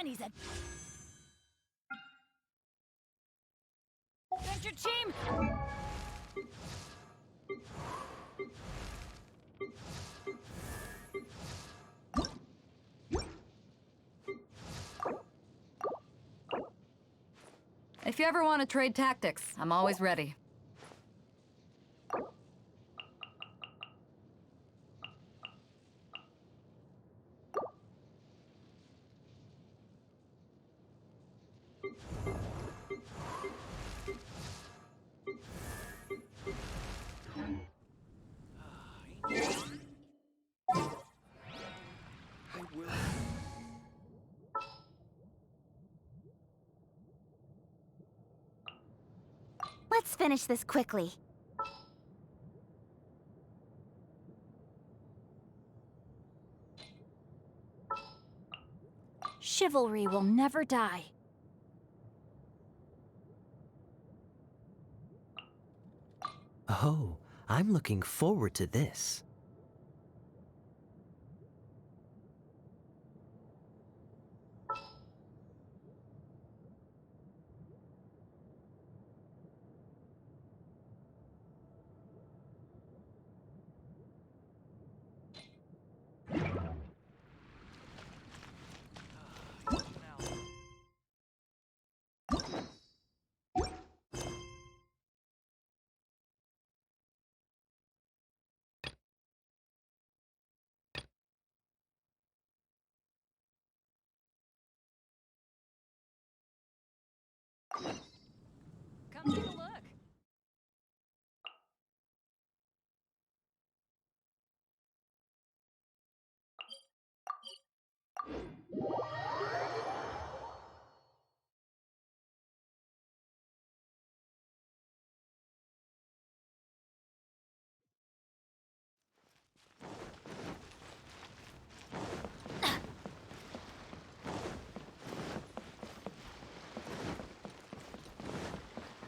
Chinese adventure team. If you ever want to trade tactics, I'm always ready. Let's finish this quickly. Chivalry will never die. Oh, I'm looking forward to this. Come take a look.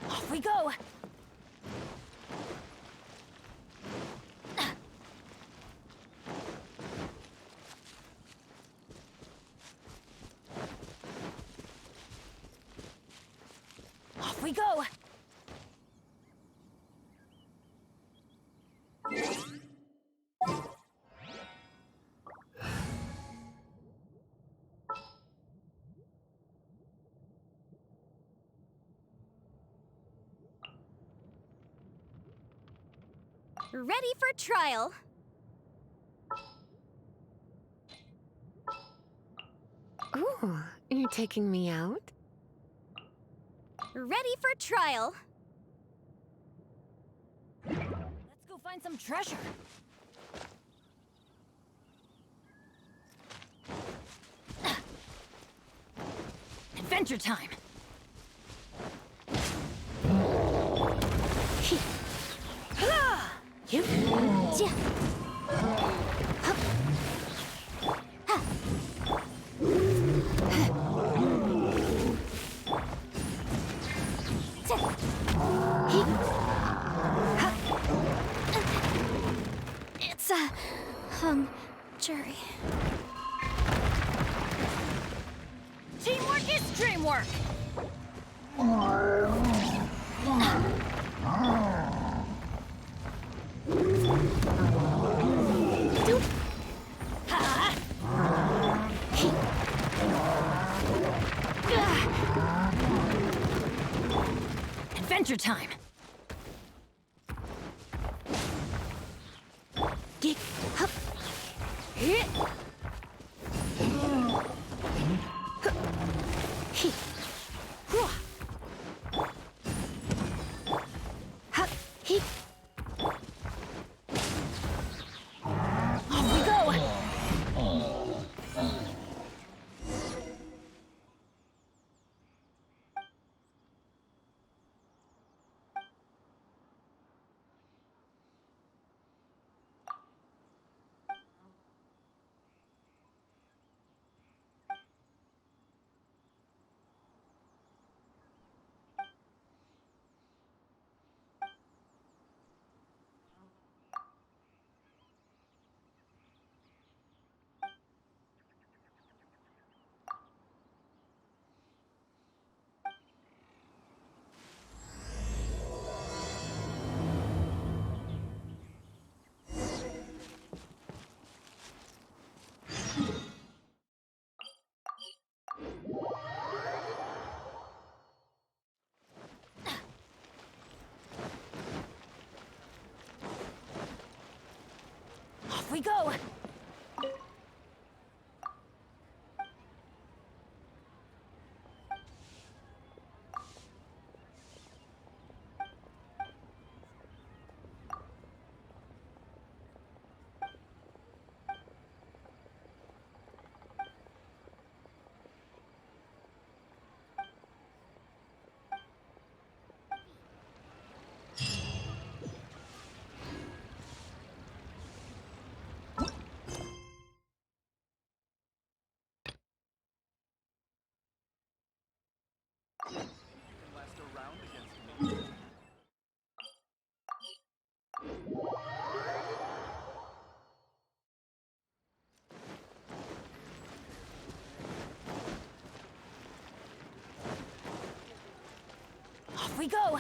Off we go! Off we go! Ready for trial. Ooh, you're taking me out? Ready for trial. Let's go find some treasure. Adventure time. You? Yeah. It's a hung jury. Teamwork is dreamwork. Adventure time. Get up. Hit. Off we go. we go! Off we go!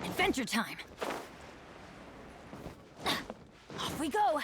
Adventure time! Off we go!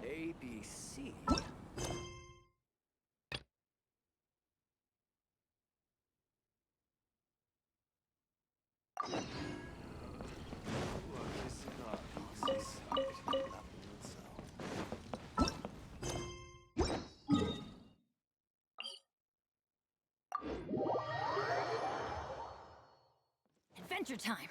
A, B, C. Adventure time!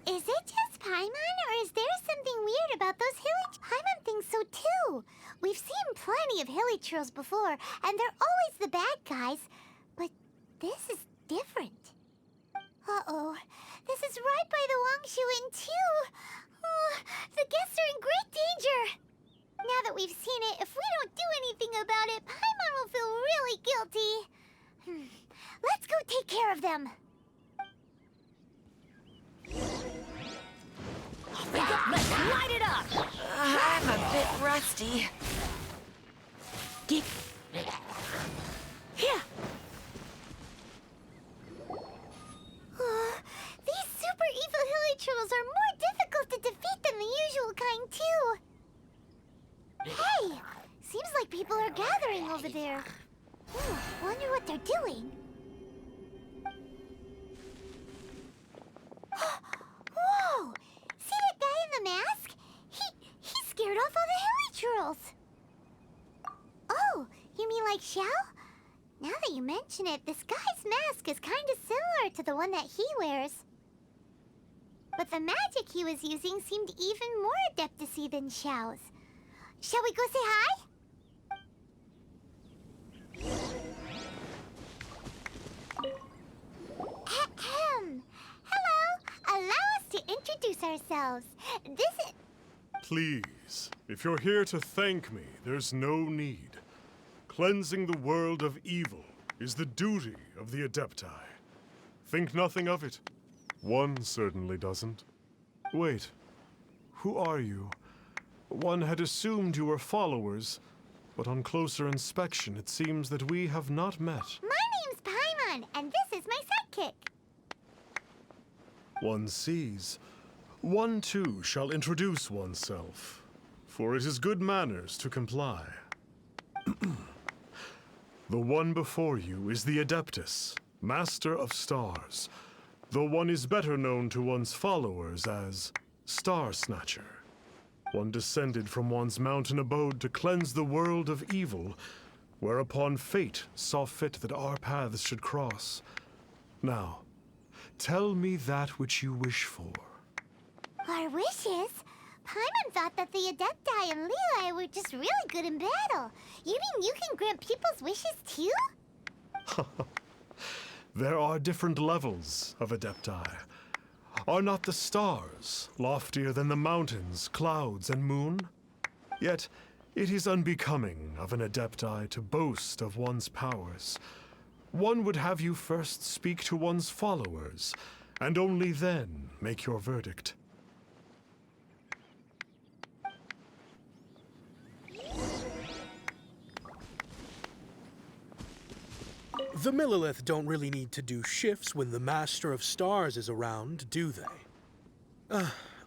Is it just Paimon, or is there something weird about those hilly... Paimon thinks so too. We've seen plenty of hilly trolls before, and they're always the bad guys. But this is different. Uh-oh. This is right by the Wangshu Inn too. Oh, the guests are in great danger. Now that we've seen it, if we don't do anything about it, Paimon will feel really guilty. Let's go take care of them. Let's light it up! I'm a bit rusty. Here. These super evil hilichurls are more difficult to defeat than the usual kind, too. Hey! Seems like people are gathering over there. Wonder what they're doing. Whoa! See that guy in the mask? He scared off all the hilichurls. Oh, you mean like Xiao? Now that you mention it, this guy's mask is kind of similar to the one that he wears. But the magic he was using seemed even more adeptacy than Xiao's. Shall we go say hi? Ahem. Hello. Allow us to introduce ourselves. This is... Please, if you're here to thank me, there's no need. Cleansing the world of evil is the duty of the Adepti. Think nothing of it. One certainly doesn't. Wait, who are you? One had assumed you were followers, but on closer inspection it seems that we have not met. My name's Paimon, and this is my sidekick. One sees. One too shall introduce oneself, for it is good manners to comply. The one before you is the Adeptus, Master of Stars, though one is better known to one's followers as Star Snatcher. One descended from one's mountain abode to cleanse the world of evil, whereupon fate saw fit that our paths should cross. Now, tell me that which you wish for. Our wishes? Paimon thought that the Adepti and Leeli were just really good in battle. You mean you can grant people's wishes too? There are different levels of Adepti. Are not the stars loftier than the mountains, clouds, and moon? Yet it is unbecoming of an Adepti to boast of one's powers. One would have you first speak to one's followers, and only then make your verdict. The Millilith don't really need to do shifts when the Master of Stars is around, do they?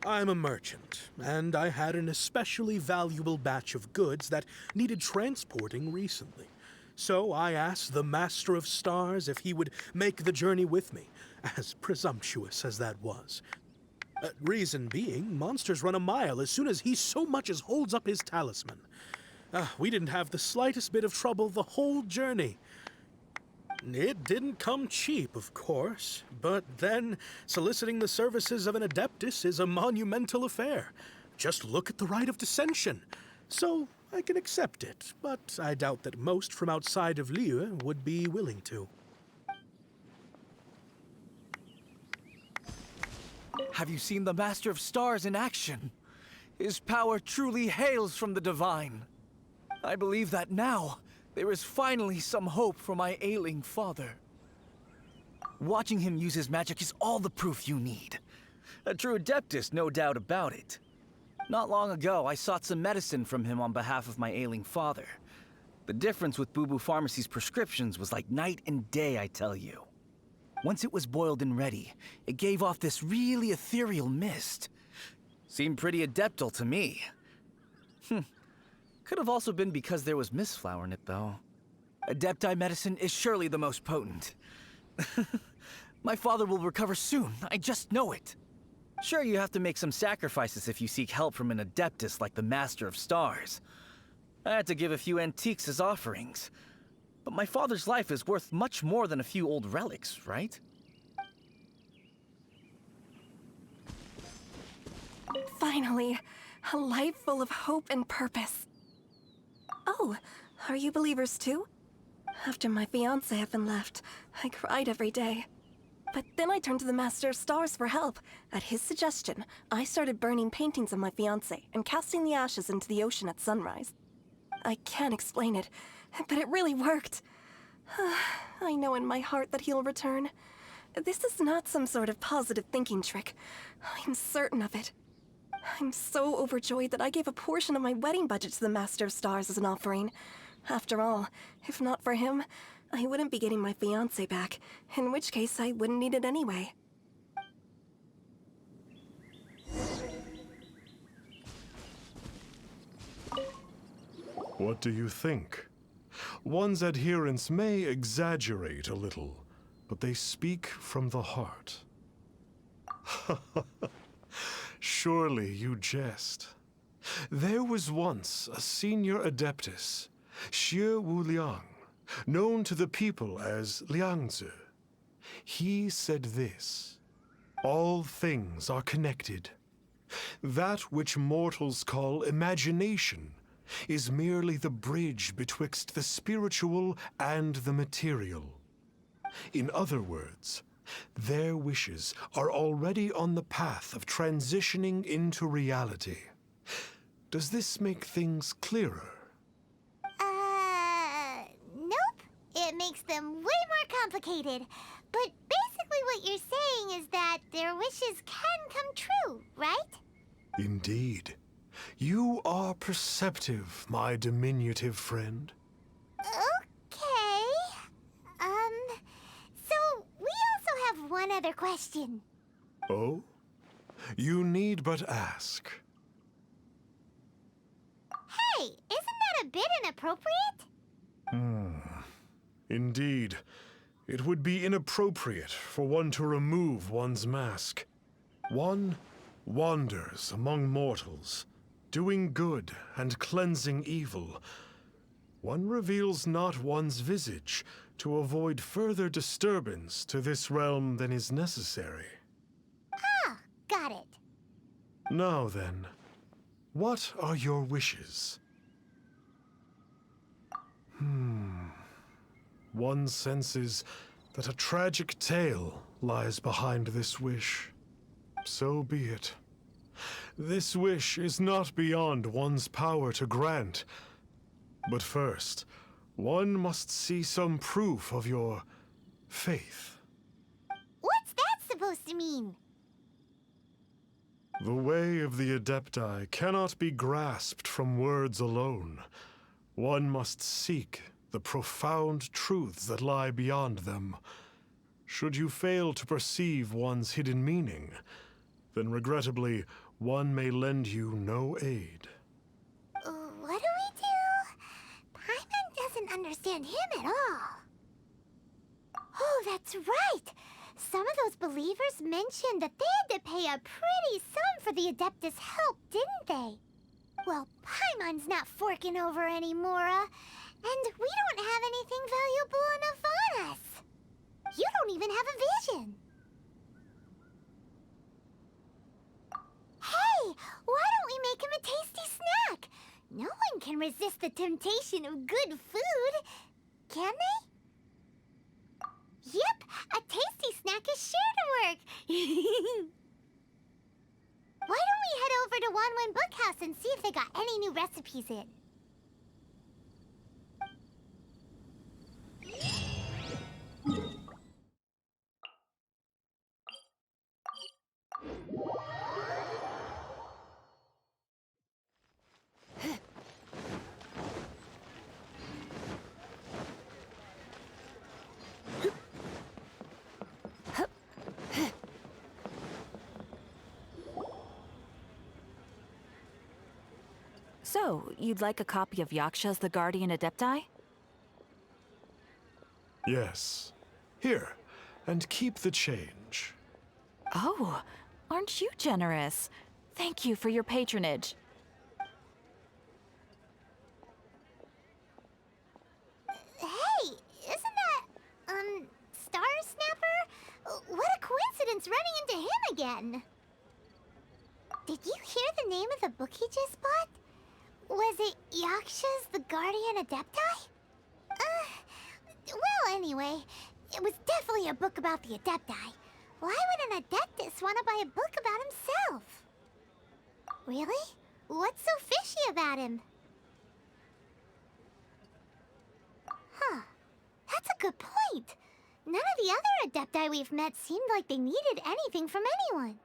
I'm a merchant, and I had an especially valuable batch of goods that needed transporting recently. So I asked the Master of Stars if he would make the journey with me, as presumptuous as that was. Reason being, monsters run a mile as soon as he so much as holds up his talisman. We didn't have the slightest bit of trouble the whole journey. It didn't come cheap, of course, but then soliciting the services of an Adeptus is a monumental affair. Just look at the rite of dissension. So I can accept it, but I doubt that most from outside of Liyue would be willing to. Have you seen the Master of Stars in action? His power truly hails from the divine. I believe that now there is finally some hope for my ailing father. Watching him use his magic is all the proof you need. A true Adeptus, no doubt about it. Not long ago, I sought some medicine from him on behalf of my ailing father. The difference with Boo Boo Pharmacy's prescriptions was like night and day, I tell you. Once it was boiled and ready, it gave off this really ethereal mist. Seemed pretty adeptal to me. Could have also been because there was mistflower in it, though. Adepti medicine is surely the most potent. My father will recover soon, I just know it. Sure, you have to make some sacrifices if you seek help from an Adeptus like the Master of Stars. I had to give a few antiques as offerings. But my father's life is worth much more than a few old relics, right? Finally, a life full of hope and purpose. Oh, are you believers too? After my fiancé had been left, I cried every day. But then I turned to the Master of Stars for help. At his suggestion, I started burning paintings of my fiancé and casting the ashes into the ocean at sunrise. I can't explain it, but it really worked. I know in my heart that he'll return. This is not some sort of positive thinking trick. I'm certain of it. I'm so overjoyed that I gave a portion of my wedding budget to the Master of Stars as an offering. After all, if not for him, I wouldn't be getting my fiancé back, in which case I wouldn't need it anyway. What do you think? One's adherents may exaggerate a little, but they speak from the heart. Surely you jest. There was once a senior adeptus, Xie Wuliang, known to the people as Liangzi. He said this: all things are connected. That which mortals call imagination is merely the bridge betwixt the spiritual and the material. In other words, their wishes are already on the path of transitioning into reality. Does this make things clearer? Nope. It makes them way more complicated. But basically what you're saying is that their wishes can come true, right? Indeed. You are perceptive, my diminutive friend. Okay. So we also have one other question. Oh? You need but ask. Hey, isn't that a bit inappropriate? Indeed. It would be inappropriate for one to remove one's mask. One wanders among mortals, doing good and cleansing evil. One reveals not one's visage to avoid further disturbance to this realm than is necessary. Ah, got it. Now then, what are your wishes? One senses that a tragic tale lies behind this wish. So be it. This wish is not beyond one's power to grant. But first, one must see some proof of your faith. What's that supposed to mean? The way of the Adepti cannot be grasped from words alone. One must seek the profound truths that lie beyond them. Should you fail to perceive one's hidden meaning, then regrettably, one may lend you no aid. What do we do? Paimon doesn't understand him at all. Oh, that's right! Some of those believers mentioned that they had to pay a pretty sum for the Adeptus' help, didn't they? Well, Paimon's not forking over anymore, and we don't have anything valuable enough on us. You don't even have a vision. Hey, why don't we make him a tasty snack? No one can resist the temptation of good food, can they? Yep, a tasty snack is sure to work. Why don't we head over to Wanwen Bookhouse and see if they got any new recipes in? So, you'd like a copy of Yaksha's The Guardian Adepti? Yes. Here, and keep the change. Oh, aren't you generous? Thank you for your patronage. Hey, isn't that, Star Snapper? What a coincidence running into him again. Did you hear the name of the book he just bought? Was it Yaksha's The Guardian Adepti? Well, anyway, It was definitely a book about the Adepti. Why would an Adeptus want to buy a book about himself? Really? What's so fishy about him? Huh. That's a good point. None of the other Adepti we've met seemed like they needed anything from anyone.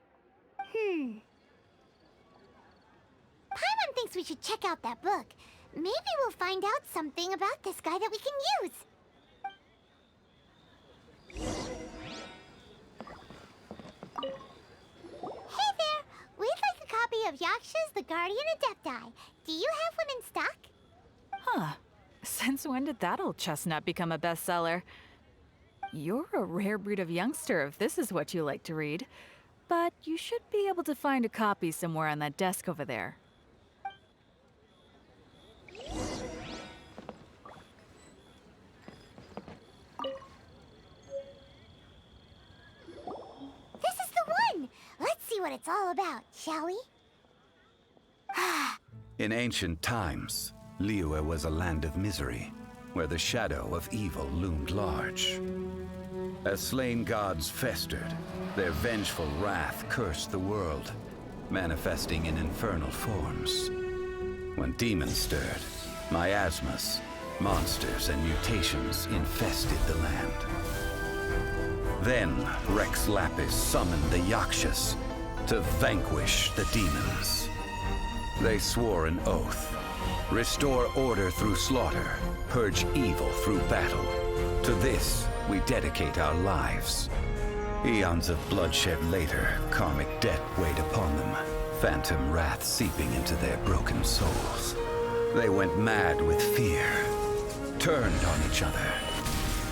Paimon thinks we should check out that book. Maybe we'll find out something about this guy that we can use. Hey there! We'd like a copy of Yaksha's The Guardian Adepti. Do you have one in stock? Huh. Since when did that old chestnut become a bestseller? You're a rare breed of youngster if this is what you like to read. But you should be able to find a copy somewhere on that desk over there. This is the one! Let's see what it's all about, shall we? In ancient times, Liyue was a land of misery, where the shadow of evil loomed large. As slain gods festered, their vengeful wrath cursed the world, manifesting in infernal forms. When demons stirred, miasmas, monsters, and mutations infested the land. Then Rex Lapis summoned the Yakshas to vanquish the demons. They swore an oath: restore order through slaughter, purge evil through battle. To this, we dedicate our lives. Eons of bloodshed later, karmic debt weighed upon them, phantom wrath seeping into their broken souls. They went mad with fear, turned on each other,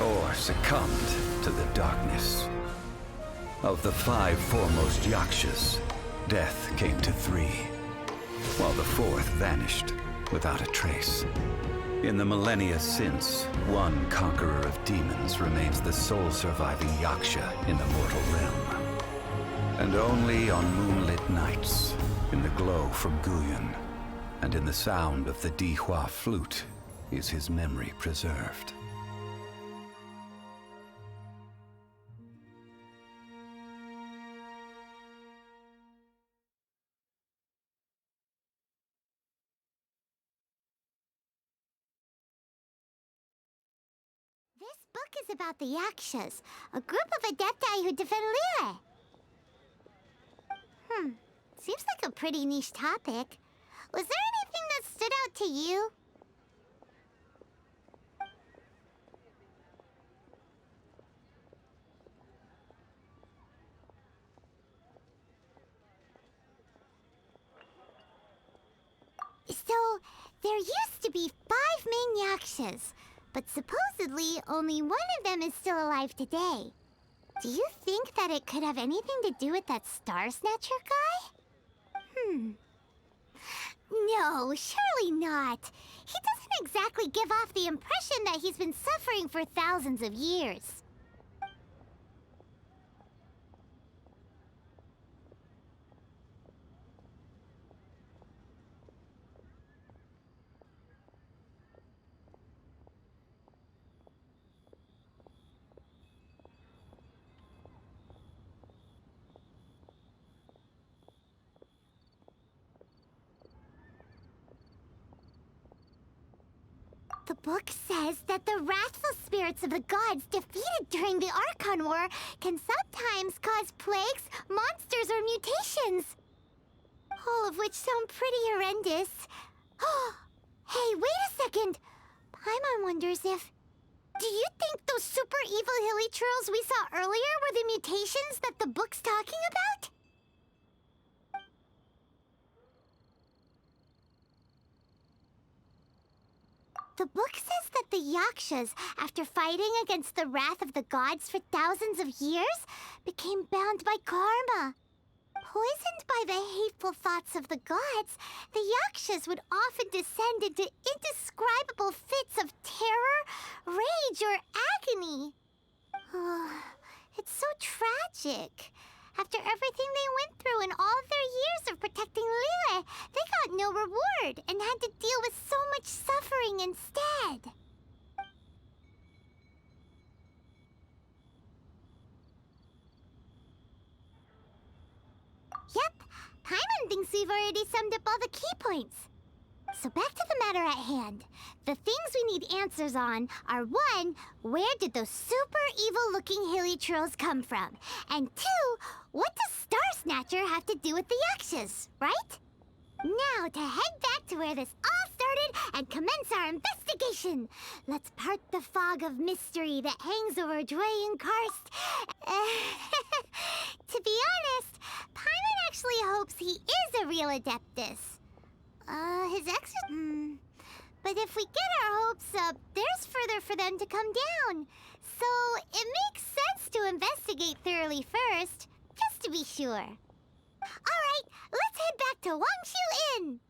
or succumbed to the darkness. Of the 5 foremost Yakshas, death came to 3, while the 4th vanished without a trace. In the millennia since, one conqueror of demons remains the sole surviving Yaksha in the mortal realm. And only on moonlit nights, in the glow from Guyon, and in the sound of the Dihua flute, is his memory preserved. This book is about the Yakshas, a group of Adepti who defend Liyue. Seems like a pretty niche topic. Was there anything that stood out to you? So, there used to be 5 main Yakshas, but supposedly only one of them is still alive today. Do you think that it could have anything to do with that Star Snatcher guy? No, surely not. He doesn't exactly give off the impression that he's been suffering for thousands of years. The book says that the wrathful spirits of the gods defeated during the Archon War can sometimes cause plagues, monsters, or mutations. All of which sound pretty horrendous. Hey, wait a second. Paimon wonders if... Do you think those super evil hilly trolls we saw earlier were the mutations that the book's talking about? The book says that the Yakshas, after fighting against the wrath of the gods for thousands of years, became bound by karma. Poisoned by the hateful thoughts of the gods, the Yakshas would often descend into indescribable fits of terror, rage, or agony. It's so tragic. After everything they went through in all their years of protecting Liyue, they got no reward and had to deal with so much suffering instead. we've already summed up all the key points. So back to the matter at hand. The things we need answers on are 1. Where did those super evil-looking hilichurls come from? And 2. What does Star Snatcher have to do with the Yakshas, right? Now to head back to where this all started and commence our investigation. Let's part the fog of mystery that hangs over Dwayne Karst. To be honest, Paimon actually hopes he is a real Adeptus. His ex... But if we get our hopes up, there's further for them to come down. So it makes sense to investigate thoroughly first, just to be sure. Alright, let's head back to Wangshu Inn!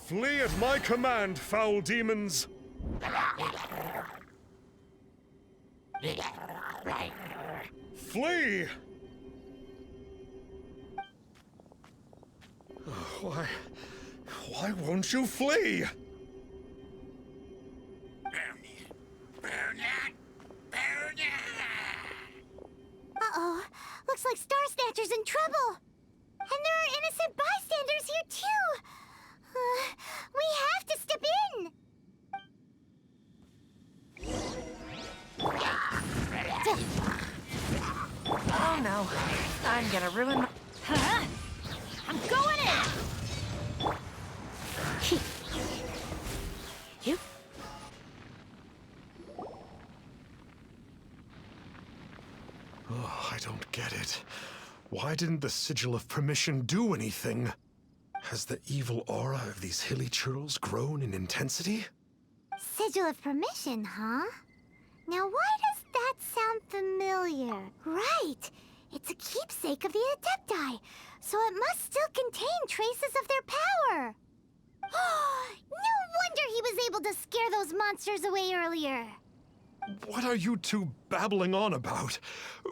Flee at my command, foul demons! Flee! Why won't you flee? Uh-oh. Looks like Star Snatcher's in trouble. And there are innocent bystanders here, too. We have to step in. Oh no, I'm gonna ruin my... Huh? I'm going in! You? Oh, I don't get it. Why didn't the Sigil of Permission do anything? Has the evil aura of these hilichurls grown in intensity? Sigil of Permission, huh? Now why does that sound familiar? Right! It's a keepsake of the Adepti, so it must still contain traces of their power! No wonder he was able to scare those monsters away earlier! What are you two babbling on about?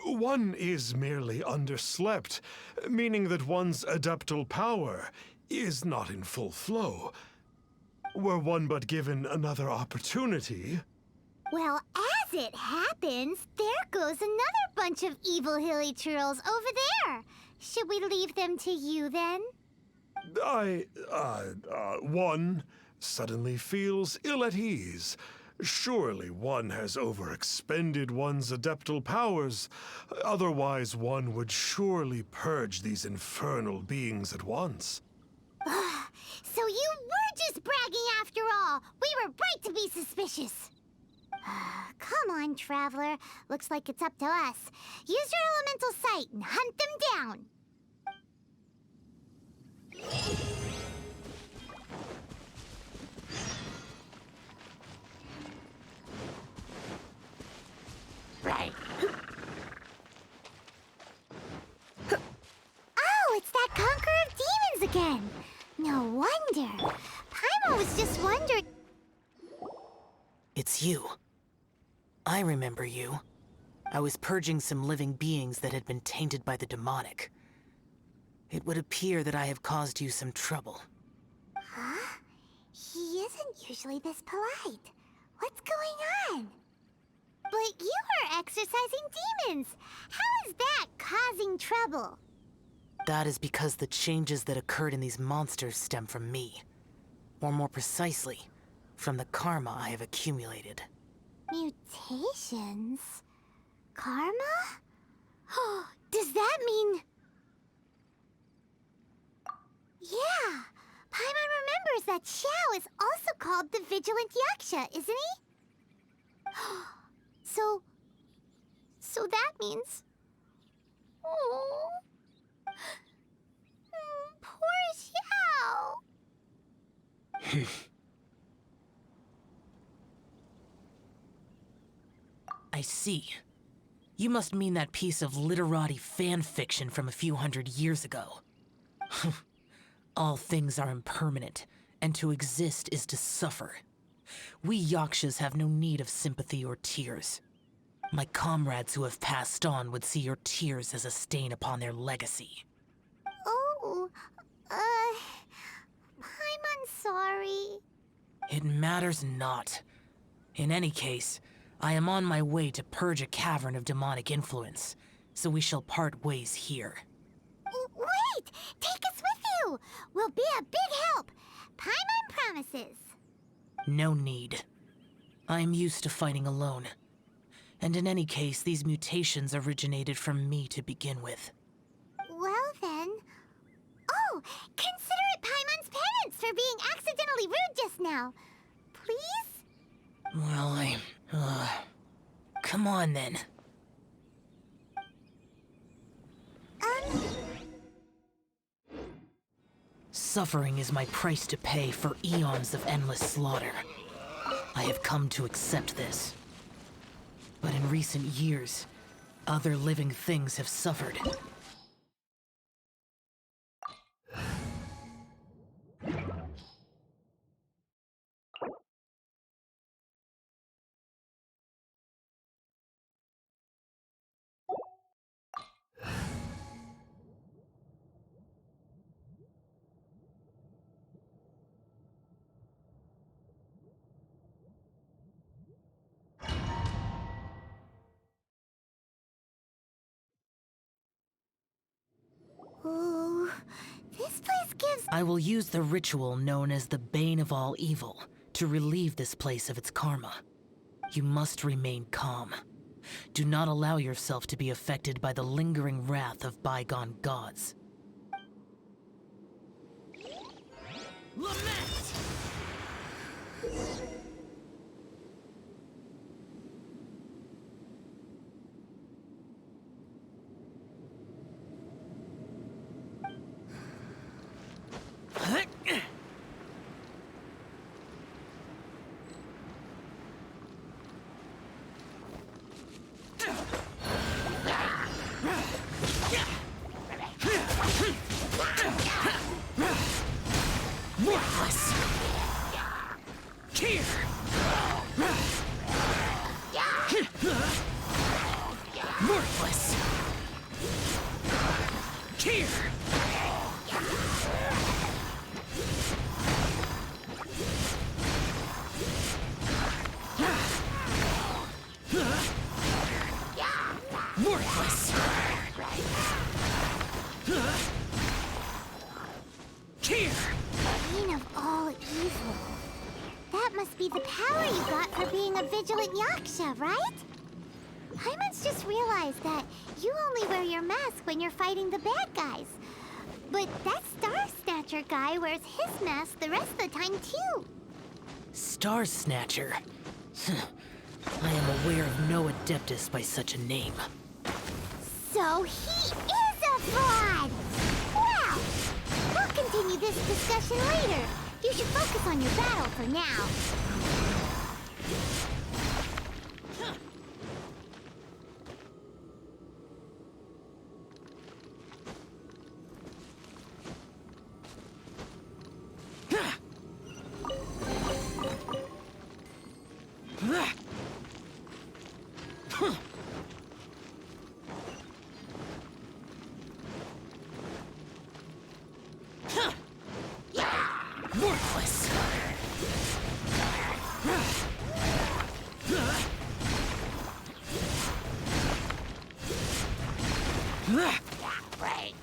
One is merely underslept, meaning that one's adeptal power is not in full flow. Were one but given another opportunity... Well, as it happens, there goes another bunch of evil hilichurls over there. Should we leave them to you, then? One suddenly feels ill at ease. Surely one has overexpended one's adeptal powers. Otherwise, one would surely purge these infernal beings at once. So you were just bragging after all. We were right to be suspicious. Come on, Traveler. Looks like it's up to us. Use your elemental sight and hunt them down. Right. Oh, it's that Conqueror of Demons again. No wonder. Paimon was just wondering... It's you. I remember you. I was purging some living beings that had been tainted by the demonic. It would appear that I have caused you some trouble. Huh? He isn't usually this polite. What's going on? But you are exorcising demons. How is that causing trouble? That is because the changes that occurred in these monsters stem from me. Or more precisely, from the karma I have accumulated. Mutations? Karma? Oh, does that mean... Yeah, Paimon remembers that Xiao is also called the Vigilant Yaksha, isn't he? So that means... Oh... Poor Xiao! I see. You must mean that piece of literati fan fiction from a few hundred years ago. All things are impermanent, and to exist is to suffer. We Yakshas have no need of sympathy or tears. My comrades who have passed on would see your tears as a stain upon their legacy. Oh, I'm sorry. It matters not. In any case, I am on my way to purge a cavern of demonic influence, so we shall part ways here. Wait! Take us with you! We'll be a big help! Paimon promises. No need. I am used to fighting alone. And in any case, these mutations originated from me to begin with. Well then... Oh! Consider it Paimon's penance for being accidentally rude just now. Please? Well, come on then. Suffering is my price to pay for eons of endless slaughter. I have come to accept this. But in recent years, other living things have suffered. Ooh, this place gives... I will use the ritual known as the Bane of All Evil to relieve this place of its karma. You must remain calm. Do not allow yourself to be affected by the lingering wrath of bygone gods. Lament! Worthless! Here! Worthless! Here! Worthless! Here! Bane of all evil. That must be the power you got for being a vigilant Yaksha, right? Paimon's just realized that you only wear your mask when you're fighting the bad guys. But that Star Snatcher guy wears his mask the rest of the time, too. Star Snatcher? I am aware of no Adeptus by such a name. So he is a fraud! Well, we'll continue this discussion later. You should focus on your battle for now. Worthless! Right.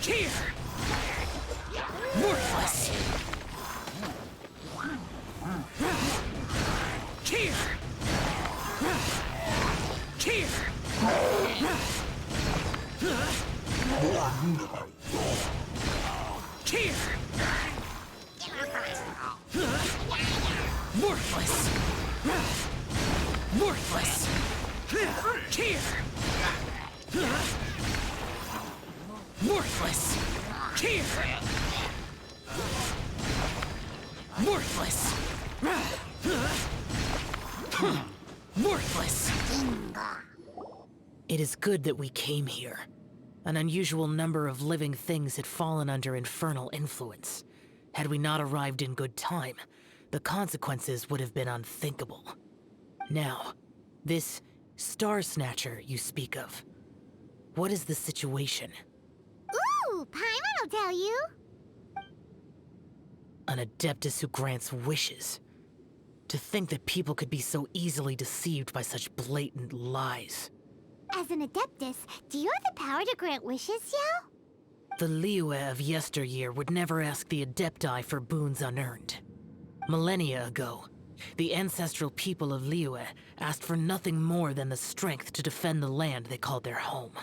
Here! Worthless! Here! Here! Here! Worthless! Worthless! Here! Worthless! Here! Worthless! Worthless! It is good that we came here. An unusual number of living things had fallen under infernal influence. Had we not arrived in good time, the consequences would have been unthinkable. Now, this Star Snatcher you speak of, what is the situation? Ooh, Paimon will tell you. An Adeptus who grants wishes. To think that people could be so easily deceived by such blatant lies. As an Adeptus, do you have the power to grant wishes, Xiao? The Liyue of yesteryear would never ask the Adepti for boons unearned. Millennia ago, the ancestral people of Liyue asked for nothing more than the strength to defend the land they called their home.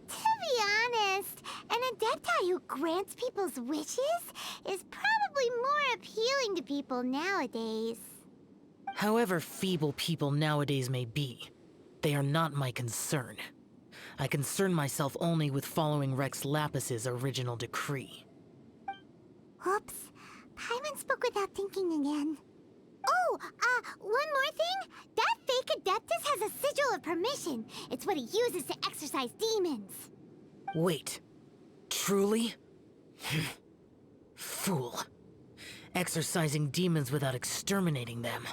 To be honest, an Adepti who grants people's wishes is probably more appealing to people nowadays. However feeble people nowadays may be, they are not my concern. I concern myself only with following Rex Lapis's original decree. Oops. Paimon spoke without thinking again. Oh, one more thing. That fake Adeptus has a sigil of permission. It's what he uses to exorcise demons. Wait. Truly? Fool. Exorcising demons without exterminating them.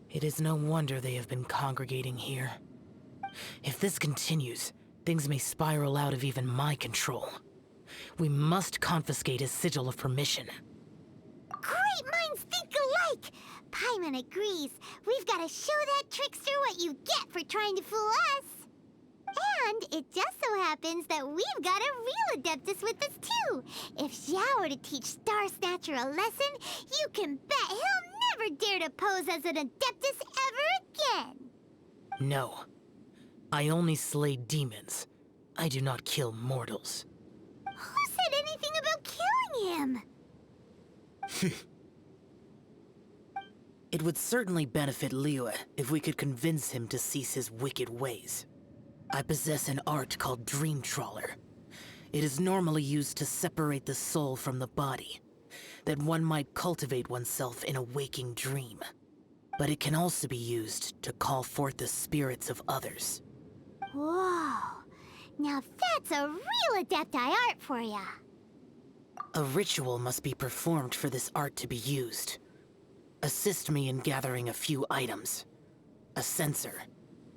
It is no wonder they have been congregating here. If this continues, things may spiral out of even my control. We must confiscate his sigil of permission. Great minds think alike! Paimon agrees. We've got to show that trickster what you get for trying to fool us. And it just so happens that we've got a real Adeptus with us too. If Xiao were to teach Star Snatcher a lesson, you can bet he'll never dare to pose as an Adeptus ever again. No. I only slay demons. I do not kill mortals. Who said anything about killing him? It would certainly benefit Liyue if we could convince him to cease his wicked ways. I possess an art called Dream Trawler. It is normally used to separate the soul from the body, that one might cultivate oneself in a waking dream. But it can also be used to call forth the spirits of others. Whoa. Now that's a real Adepti art for ya. A ritual must be performed for this art to be used. Assist me in gathering a few items. A censer,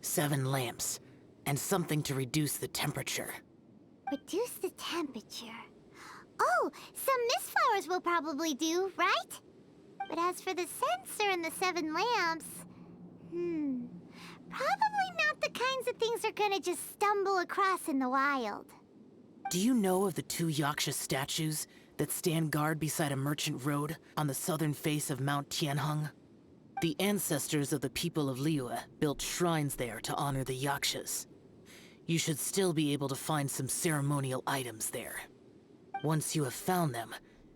7 lamps, and something to reduce the temperature. Reduce the temperature. Oh, some mist flowers will probably do, right? But as for the censer and the 7 lamps... probably not the kinds of things they're gonna just stumble across in the wild. Do you know of the 2 Yaksha statues that stand guard beside a merchant road on the southern face of Mount Tianheng? The ancestors of the people of Liyue built shrines there to honor the Yakshas. You should still be able to find some ceremonial items there. Once you have found them,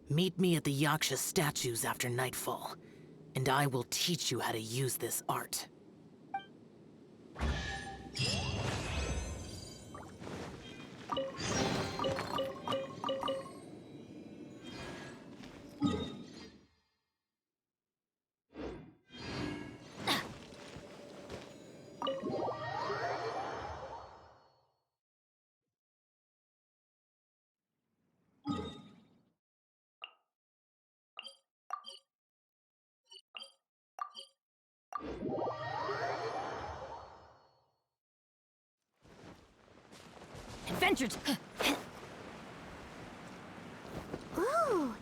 meet me at the Yaksha statues after nightfall, and I will teach you how to use this art. Adventures! Ooh!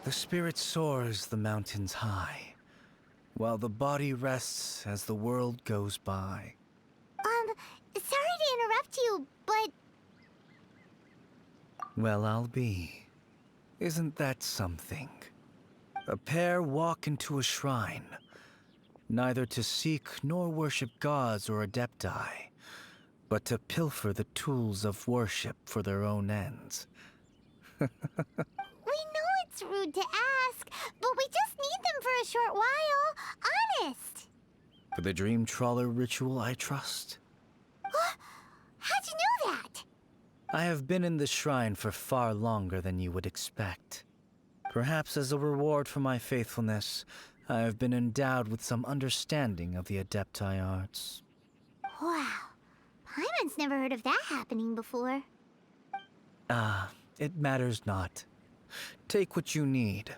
The spirit soars the mountains high, while the body rests as the world goes by. Sorry to interrupt you, but... Well, I'll be. Isn't that something? A pair walk into a shrine, neither to seek nor worship gods or adepti, but to pilfer the tools of worship for their own ends. We know it's rude to ask, but we just need them for a short while. Honest. For the Dream Trawler ritual, I trust. How'd you know that? I have been in the shrine for far longer than you would expect. Perhaps as a reward for my faithfulness, I have been endowed with some understanding of the Adepti arts. Wow. Paimon's never heard of that happening before. It matters not. Take what you need.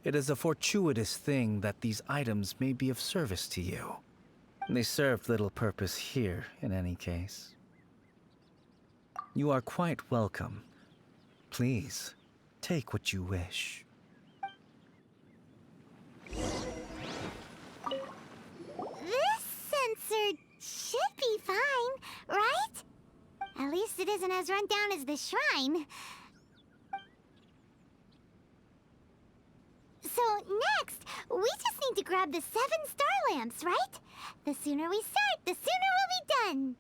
It is a fortuitous thing that these items may be of service to you. They served little purpose here, in any case. You are quite welcome. Please, take what you wish. This sensor should be fine, right? At least it isn't as run down as the shrine. So next, we just need to grab the 7 star lamps, right? The sooner we start, the sooner we'll be done.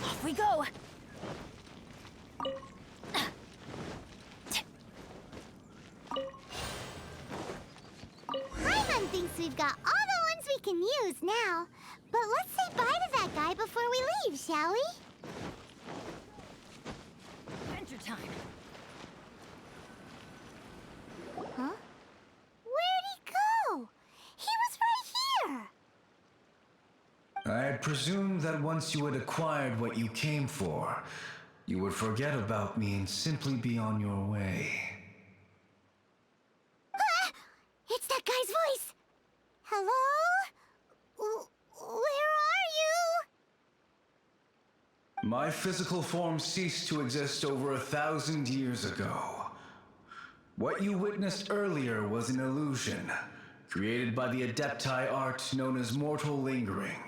Off we go! Paimon thinks we've got all the ones we can use now. But let's say bye to that guy before we leave, shall we? Adventure time! Huh? Where'd he go? He was right here! I had presumed that once you had acquired what you came for, you would forget about me and simply be on your way. Ah! It's that guy's voice! Hello? Where are you? My physical form ceased to exist over 1,000 years ago. What you witnessed earlier was an illusion, created by the Adepti art known as mortal lingering.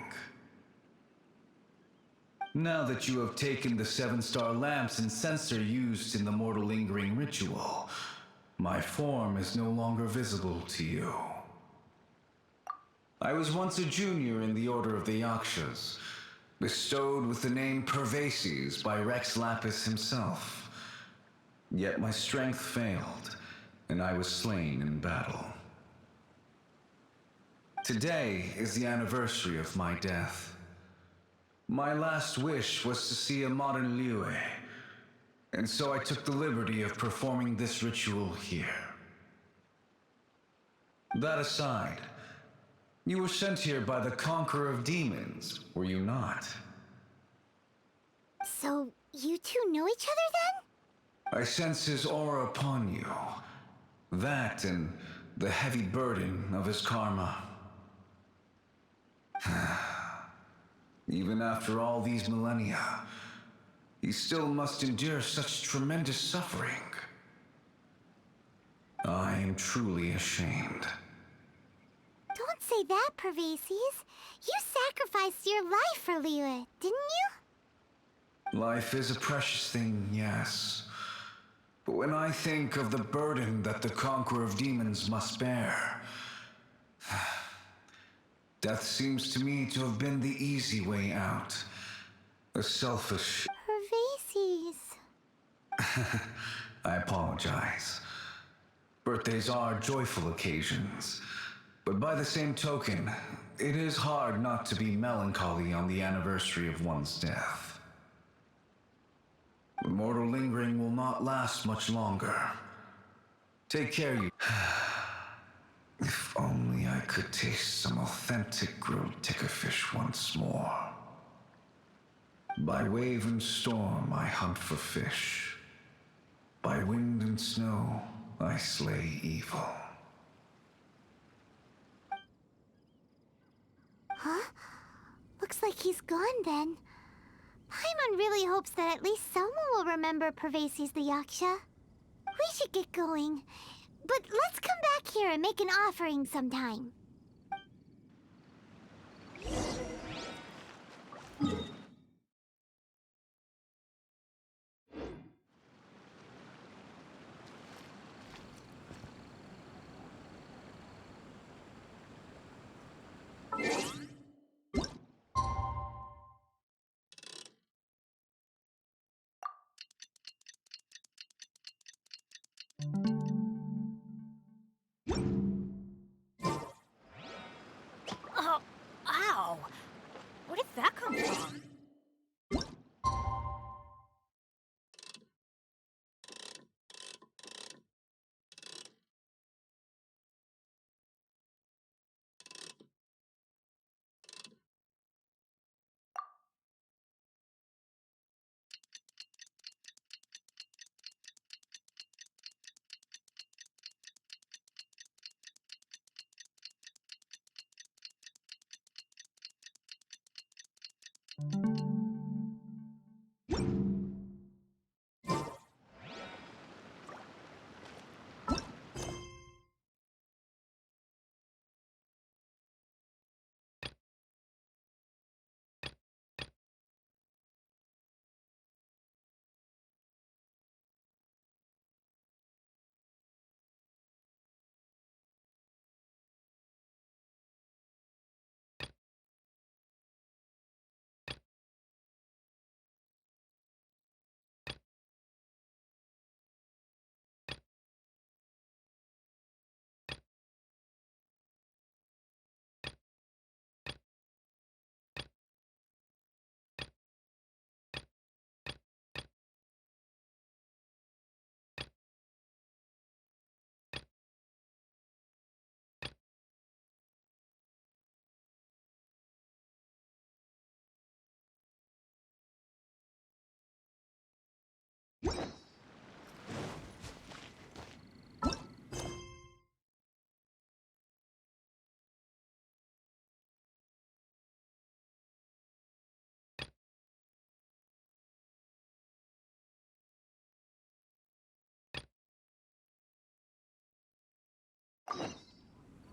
Now that you have taken the 7-star lamps and censer used in the mortal lingering ritual, my form is no longer visible to you. I was once a junior in the Order of the Yakshas, bestowed with the name Pervases by Rex Lapis himself. Yet my strength failed, and I was slain in battle. Today is the anniversary of my death. My last wish was to see a modern Liyue, and so I took the liberty of performing this ritual here. That aside, you were sent here by the Conqueror of Demons, were you not? So, you two know each other I sense his aura upon you. That and the heavy burden of his karma. Even after all these millennia, he still must endure such tremendous suffering. I am truly ashamed. then? Don't say that, Pervases. You sacrificed your life for Liyue, didn't you? Life is a precious thing, yes. But when I think of the burden that the Conqueror of Demons must bear, death seems to me to have been the easy way out. A selfish... Pervases. I apologize. Birthdays are joyful occasions. But by the same token, it is hard not to be melancholy on the anniversary of one's death. The mortal lingering will not last much longer. Take care, you... If only I could taste some authentic grilled tickerfish once more. By wave and storm I hunt for fish. By wind and snow I slay evil. Huh? Looks like he's gone then. Paimon really hopes that at least someone will remember Pervases the Yaksha. We should get going. But let's come back here and make an offering sometime.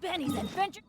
Benny's adventure.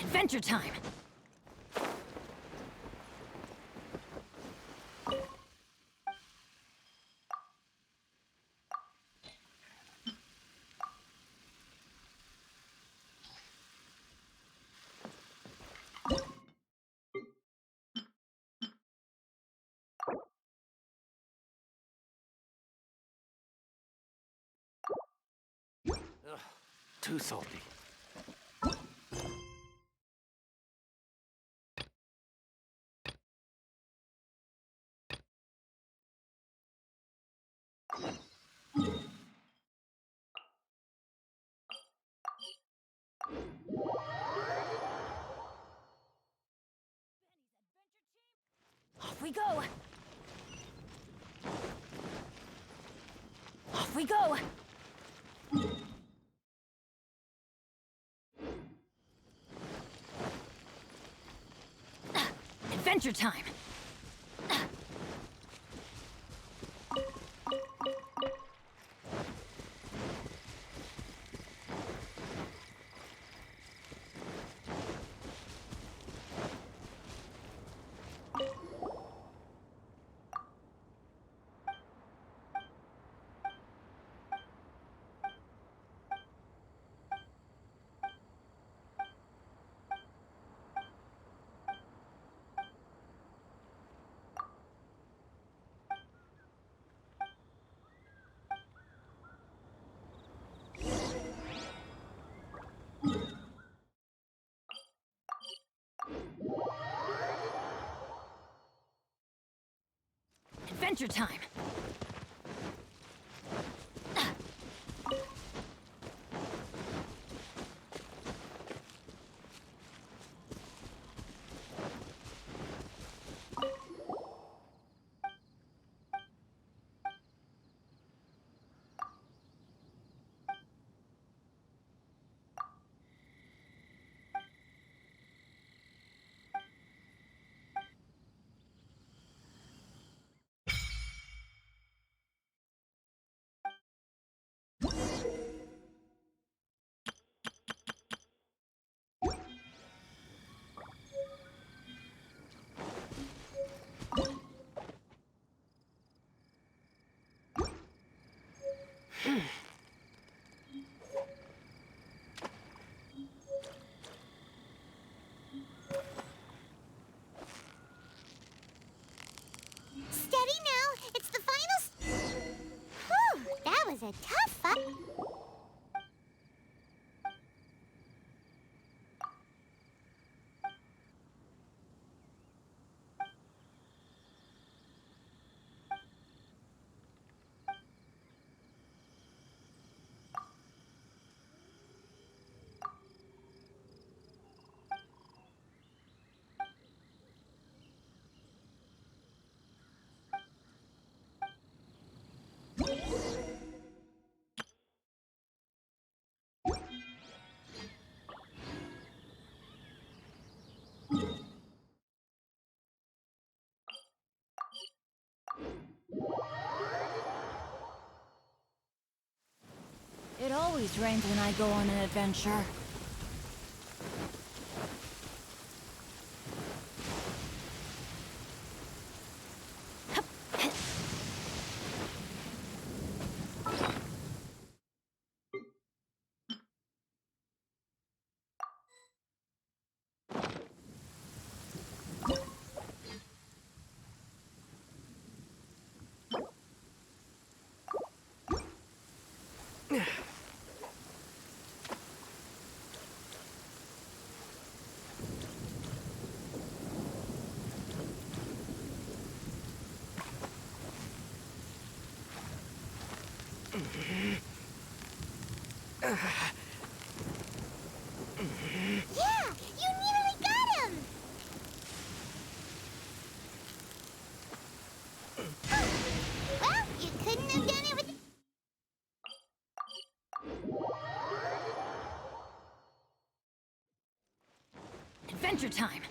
Adventure time! Too salty. Off we go! Off we go! Adventure time! Adventure time! Steady now. It's the final. Whew, that was a tough fight. It always rains when I go on an adventure. Yeah, you nearly got him. Well, you couldn't have done it with. Adventure time.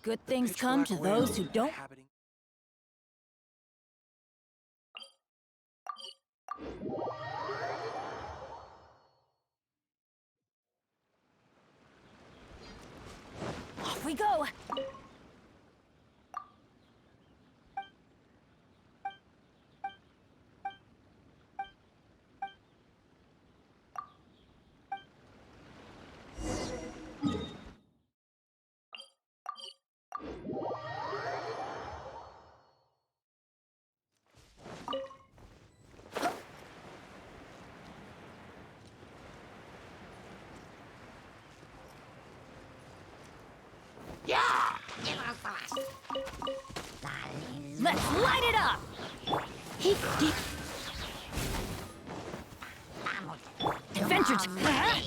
Good things come to those who don't. Off we go. Yeah! Let's light it up! Adventure time!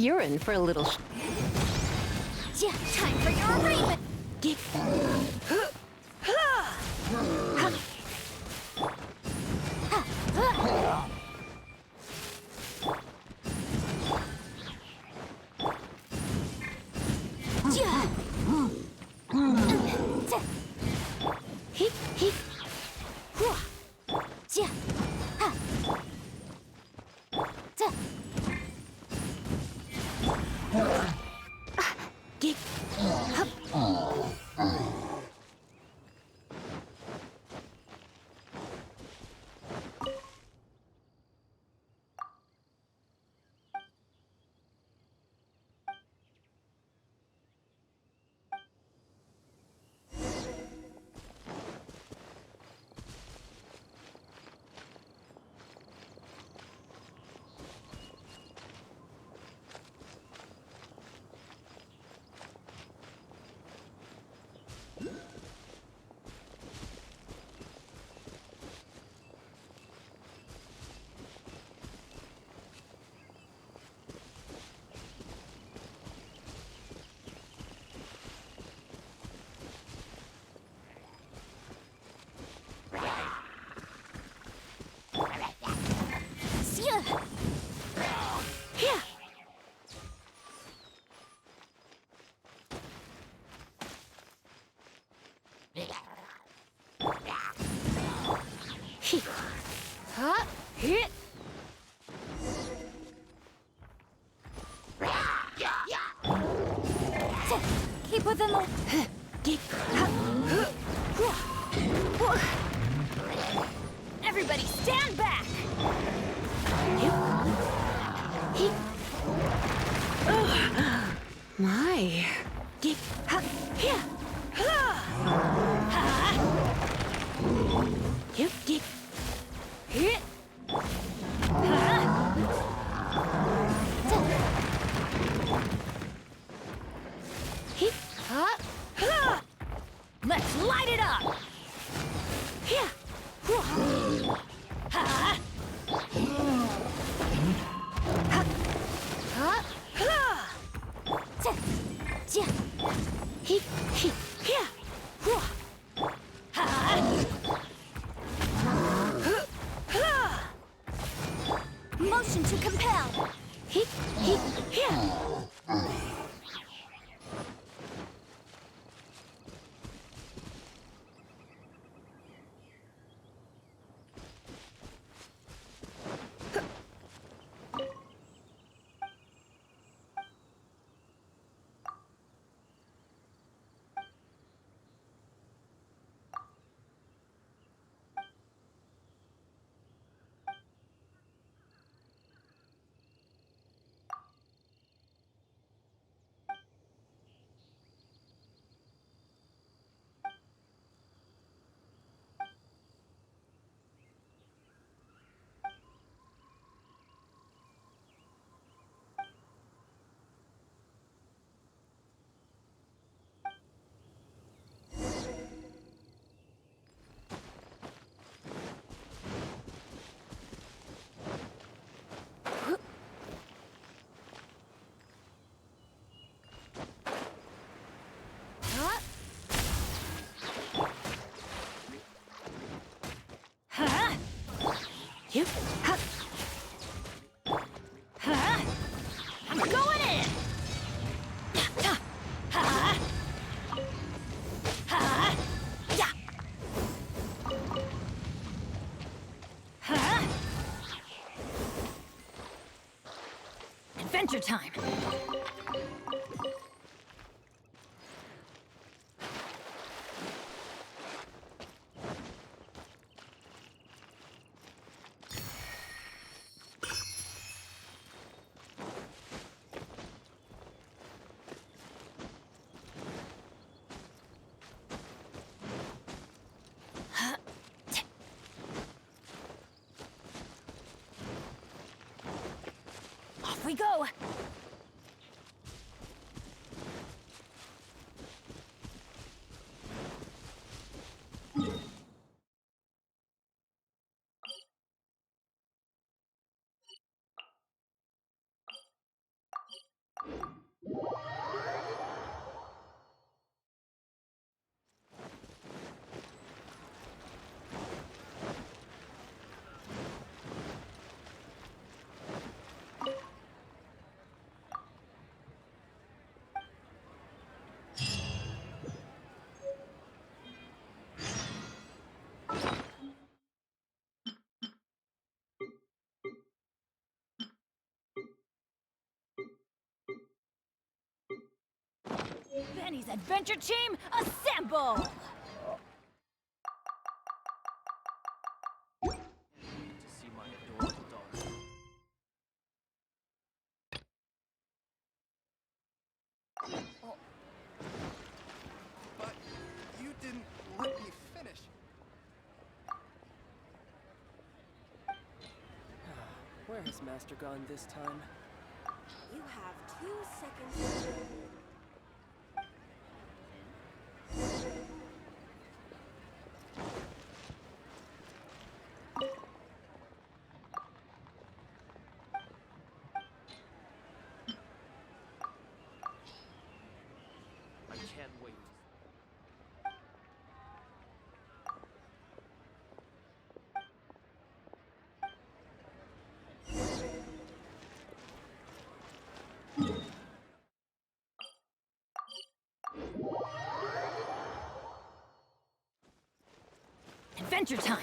You're in for a little. Yeah, time for your arraignment. Keep within the... Everybody stand back! My. Let's light it up! Motion to compel! I'm going in! Adventure time! Off we go! Adventure team, assemble! To see my adorable daughter. Oh. But you didn't let me finish. Where has Master gone this time? You have 2 seconds. I can't wait. Adventure time!